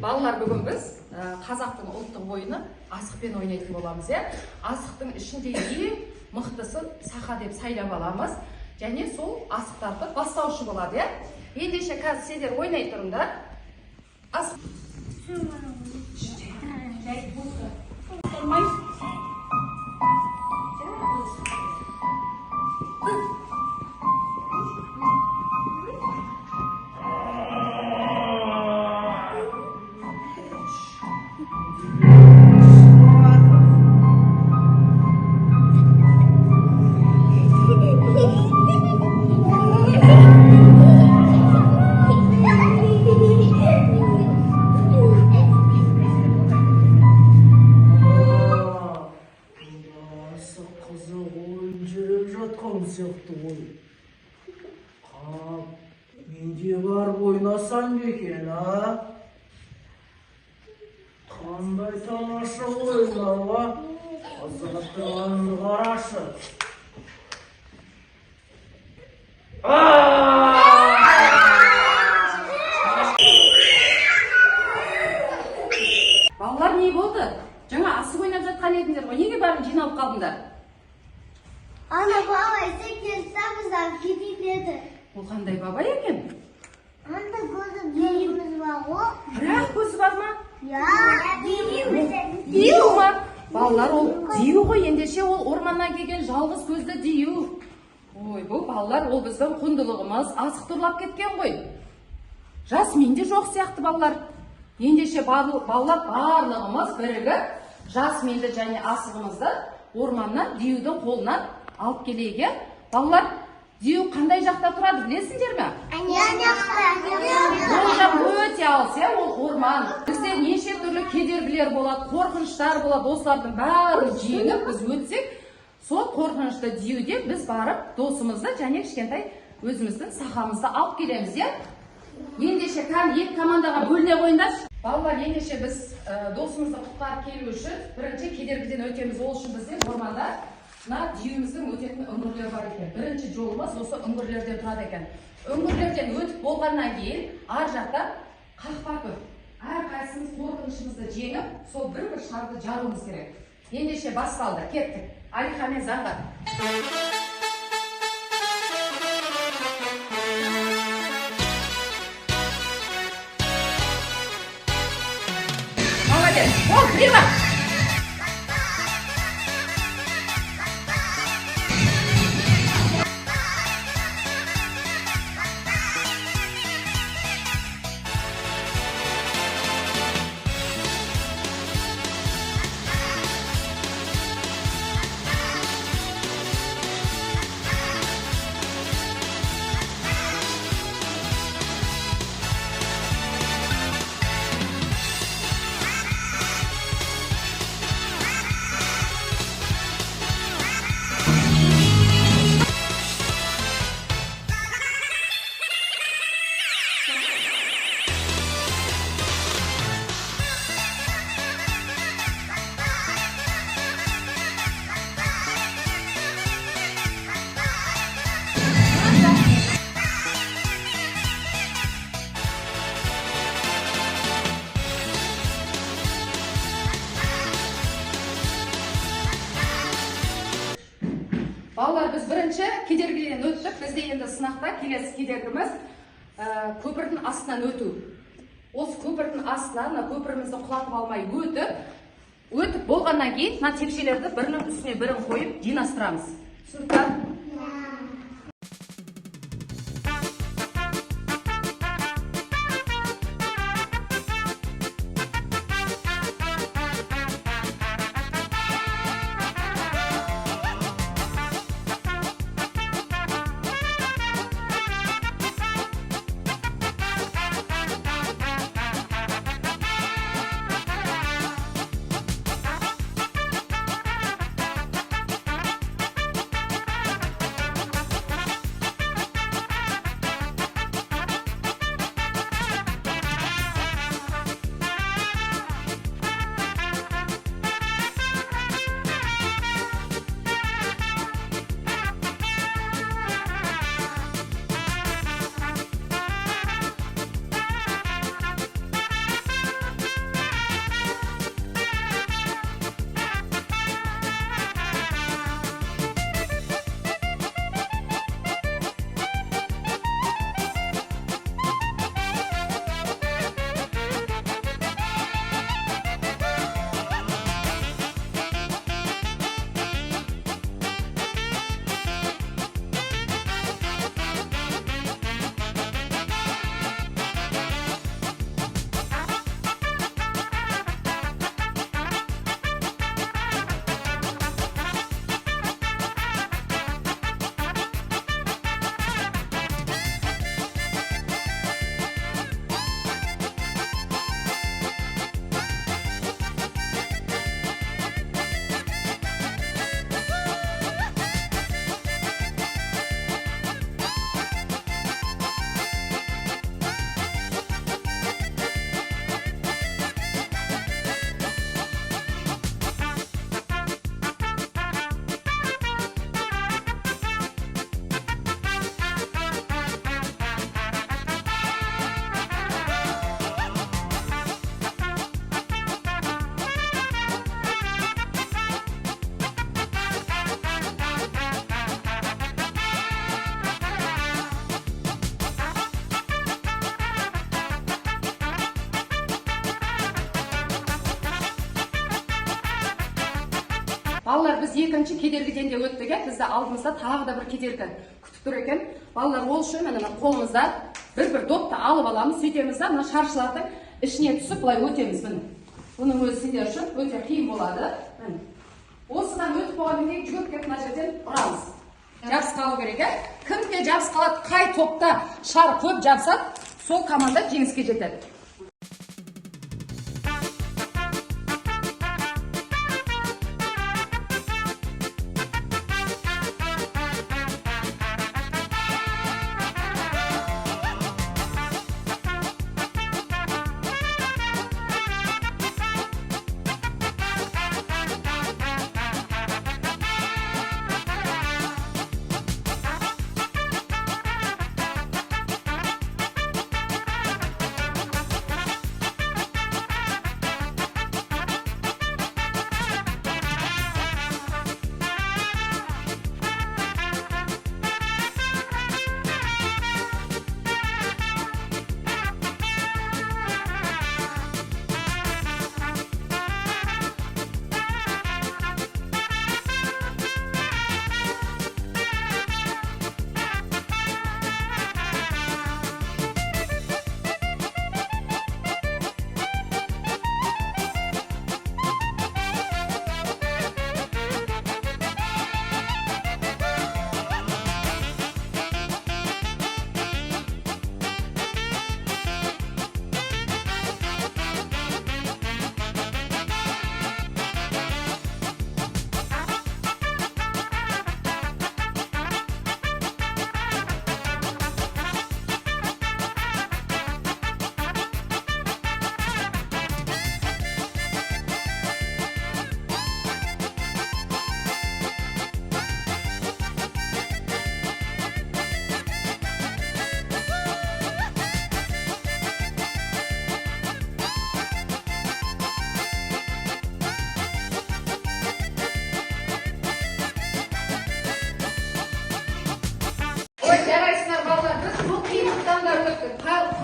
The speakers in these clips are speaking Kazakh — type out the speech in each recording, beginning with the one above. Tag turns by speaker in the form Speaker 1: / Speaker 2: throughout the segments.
Speaker 1: Балалар, бүгін біз қазақтың ұлттық ойыны асықпен ойнайтын боламыз, Асықтың ішінде ең мықтысы сақа деп сайлап аламыз. Және сол асықтарды бастаушы болады, Ендеше қазір сендер ойнай тұрыңдар. Асық.
Speaker 2: Менде барып ойнасам екен, Қандай тамаша ойындар, Қызықтығанды қарашы.
Speaker 1: Балалар, не болды? Жаңа асық ойнап жатқан едіңдер ғой, неге бәрін жиналып қалдыңдар?
Speaker 3: Ана, баба, келсемізден кетейін деді.
Speaker 1: Ол қандай баба екен?
Speaker 3: Анда көзі дейіміз бар ғой.
Speaker 1: Бірақ көзі бар ма?
Speaker 3: Дию
Speaker 1: ма? Балалар, ол дию ғой, ендеше ол орманнан келген жалғыз көзді дию. Ой, бұл балалар, ол біздің құндылығымыз, асық ұрлап кеткен ғой. Жас менде жоқ сияқты балалар. Ендеше балалар барлығымыз бірігіп, жас менді және асығымызды орманнан диюдің қолынан алып келейік. Балалар, дию қандай жақта тұрады, білесіңдер ме? Ол жақ өте алыс, ол орман. Бізде неше түрлі кедергілер болады, қорқыныштар болады, осылардың бәрін жеңіп біз өтсек, сол қорқынышты диюде біз барып досымызды және кішкентай өзіміздің сақамызды алып келеміз, Ендеше екі командаға бөліне қойыңдаршы. Балалар, ендеше біз досымызды құтқарып келу үшін бірінші кедергіден өтеміз. Ол үшін бізде орманда диюіміздің өтетін үңгірлер бар екен. Бірінші жолымыз осы үңгірлерден тұрады екен. Үңгірлерден өтіп болғаннан кейін ар жақта қақпа көп. Әрқайсымыз қорқынышымызды жеңіп, сол бір шарды жаруымыз керек. Ендеше басталды, кеттік. Алиха мен Заңғар. Ол, прямо! Балалар, біз бірінші кедергіден өттік. Бізде енді сынақта келесі кедергіміз көпірдің астынан өту. Осы көпірдің астынан көпірімізді құлатып алмай өтіп болғаннан кейін тепшелерді бірінің үстіне бірін қойып жинастырамыз. Түсінікті? Балалар, біз екінші кедергіден де өттік, бізді алдымызда тағы да бір кедергі күтіп тұр екен. Балалар, ол үшін міне қолымызда бір допты алып аламыз, сөйтеміз да, мына шаршылардың ішіне түсіп, былай өтеміз. Міне. Бұның өзі сендер үшін өте қиын болады. Міне. Осыдан өтіп болғаннан кейін жүгіріп келіп мына жерден ұрамыз. Жабыс қалу керек, кімге жабыс қалады, қай топта шар көп жабысады, сол команда жеңіске жетеді.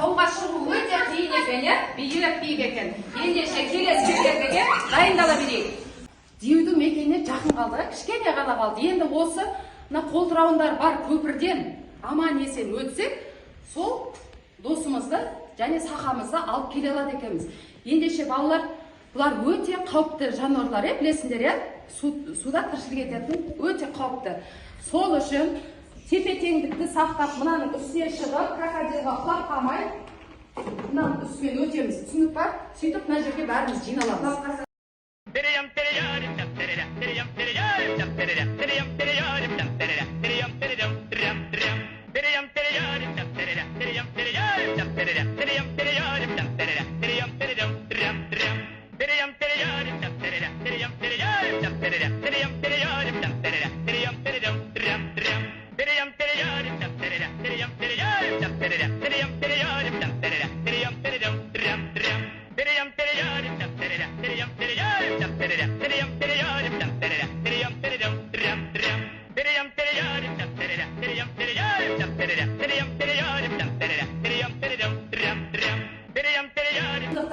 Speaker 1: Тауға шығу өте қиын екен, бүйрек биік екен. Ендеше келесі жүлдеге дайындала берейік. Диюдің мекеніне жақын қалды, кішкене ғана қалды. Енді осы қолтырауындар бар көпірден аман есен өтсек, сол досымызды және сақамызды алып келе алады екенбіз. Ендеше балалар, бұлар өте қауіпті жануарлар, білесіңдер, суда тіршілік ететін өте қауіпті. Сол үшін тепе-теңдікті сақтап, мынаның үстіне шығып, крокодилға құлап қалмай, мынаның үстімен өтеміз. Түсінік бар? Сөйтіп, мына жерге бәріміз жиналамыз.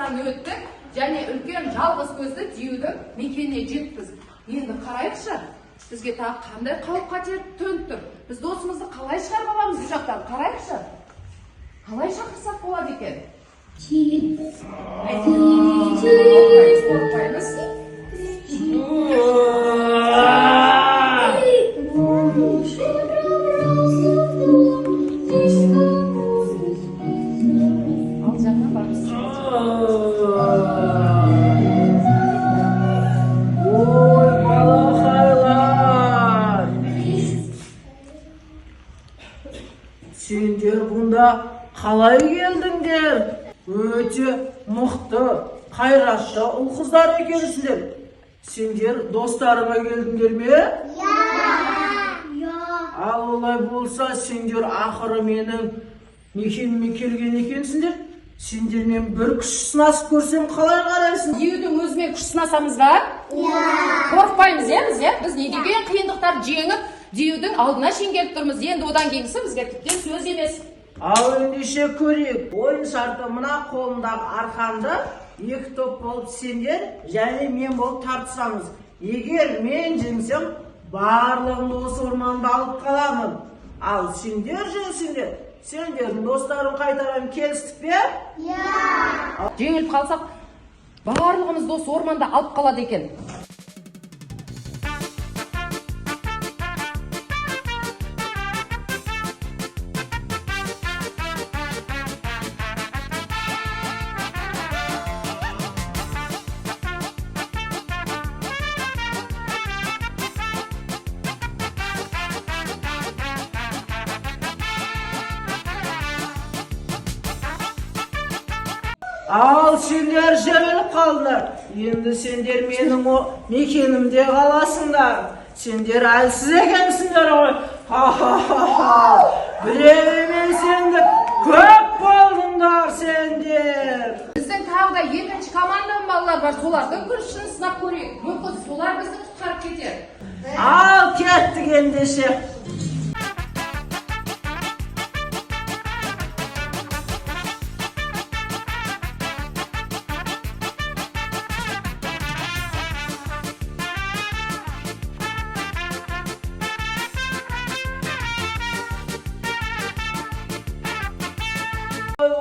Speaker 1: Өттік, және үлкен жалғыз көзді диюдің мекеніне жетіппіз. Енді қарайықшы, бізге тағы қандай қауіп қатер төніп тұр. Біз досымызды қалай шығарып аламыз бұл жақтан? Қарайықшы. Қалай шақырсақ болады екен? Қорықпаймыз. Ал жағынан бармыз.
Speaker 2: Ой, балақайлар! Сендер бұнда қалай келдіңдер? Өте мықты, қайратты ұл-қыздар екенсіңдер. Сендер достарыңа келдіңдер ме? Ал олай болса, сендер ақыры менің мекеніме келген екенсіңдер. Сендермен бір күш сынасып көрсем қалай қарайсың?
Speaker 1: Диюдің өзімен күш сынасамыз ба? Қорықпаймыз, біз не деген қиындықтар жеңіп, диюдің алдына шеңгеліп тұрмыз. Енді одан кейінгісі бізге тіптен сөз емес.
Speaker 2: Ал ендеше көрейік. Ойын шарты мына қолымдағы арқанды екі топ болып сендер және мен болып тартысамыз. Егер мен жеңсем, барлығымды осы орманда алып қаламын. Ал сендер жеңсеңдер, сендердің достарын қайтарам, келістік пе?
Speaker 1: Жеңіліп қалсақ, барлығымыз осы орманда алып қалады екен.
Speaker 2: Ал сендер жеңіліп қалдыңдар. Енді сендер менің мекенімде қаласыңдар. Сендер әлсіз екенсіңдер ғой. Білемесеңдер, көп болдыңдар сендер.
Speaker 1: Біздің тағы да екінші команданың балалар бар, солардың күшін сынап көрейік. Мүмкін солар бізді құтқарып кетер.
Speaker 2: Ал кеттік ендеше.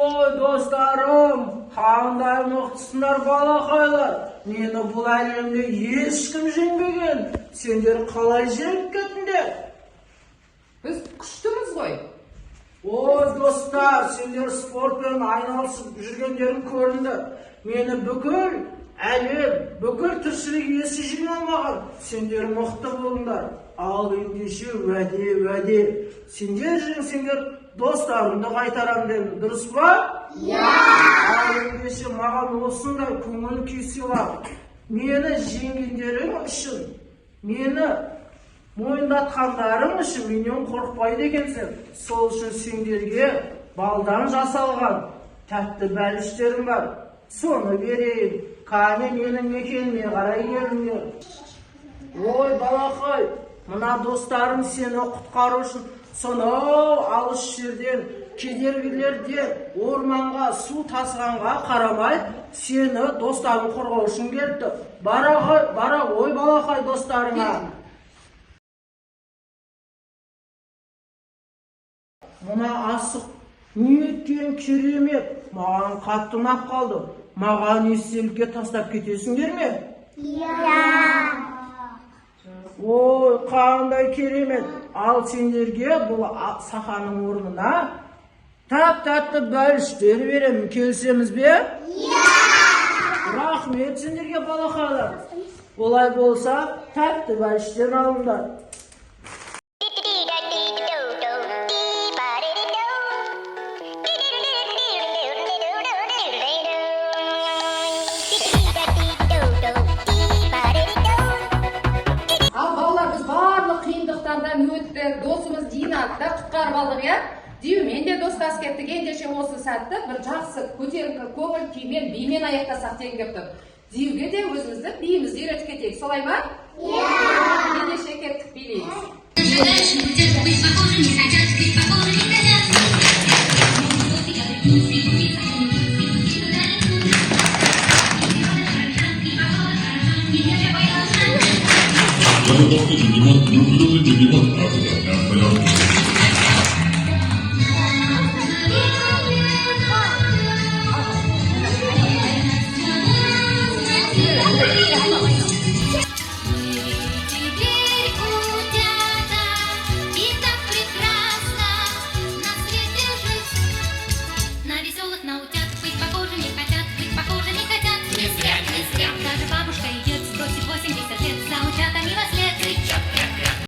Speaker 2: Ой, достарым, қандай мықтысыңдар балақайлар. Мені бұл әлемде ешкім жеңбеген. Сендер қалай жеңіп кеттіңдер?
Speaker 1: Біз күштіміз ғой.
Speaker 2: Ой, достар, сендер спортпен айналысып жүргендерің көрінді. Мені бүкіл әлем, бүкіл тіршілік иесі жеңе алмаған. Сендер мықты болыңдар. Ал ендеше уәде. Сендер жеңсеңдер, достарымды қайтарам дедім, дұрыс па? Ал ендеше маған осындай көңіл күй сыйлап, мені жеңгендерің үшін, мені мойындатқандарың үшін менен қорықпайды екенсің. Сол үшін сендерге балдан жасалған тәтті бәліштерім бар. Соны берейін. Қане менің мекеніме қарай келіңдер. Ой, балақай, мына достарым сені құтқару үшін сонау алыс жерден, кедергілерден орманға су тасығанға қарамай, сені достарын қорғау үшін келді. Бара ой балақай достарыңа. Мына асық неткен керемет, маған қатты ұнап қалды. Маған естелікке тастап кетесіңдер ме? Ой, қандай керемет. Ал сендерге бұл саханың орнына тәп-тәтті бәліштер беремін. Келісеміз бе? Рахмет сендерге балақайлар. Олай болса, тәтті бәліштен алыңдар.
Speaker 1: Өттік, досымыз Динаны да құтқарып алдық, иә? Диюмен де достас кеттік, ендеше осы сәтті бір жақсы көтеріңкі көңіл күймен, бимен аяқтасақ деген кеп тұр. Диюге де өзімізді биімізді үйретіп кетейік, солай ма? Ендеше кеттік билейміз.
Speaker 4: Я бы просто не мог, не удивлен, не мог, а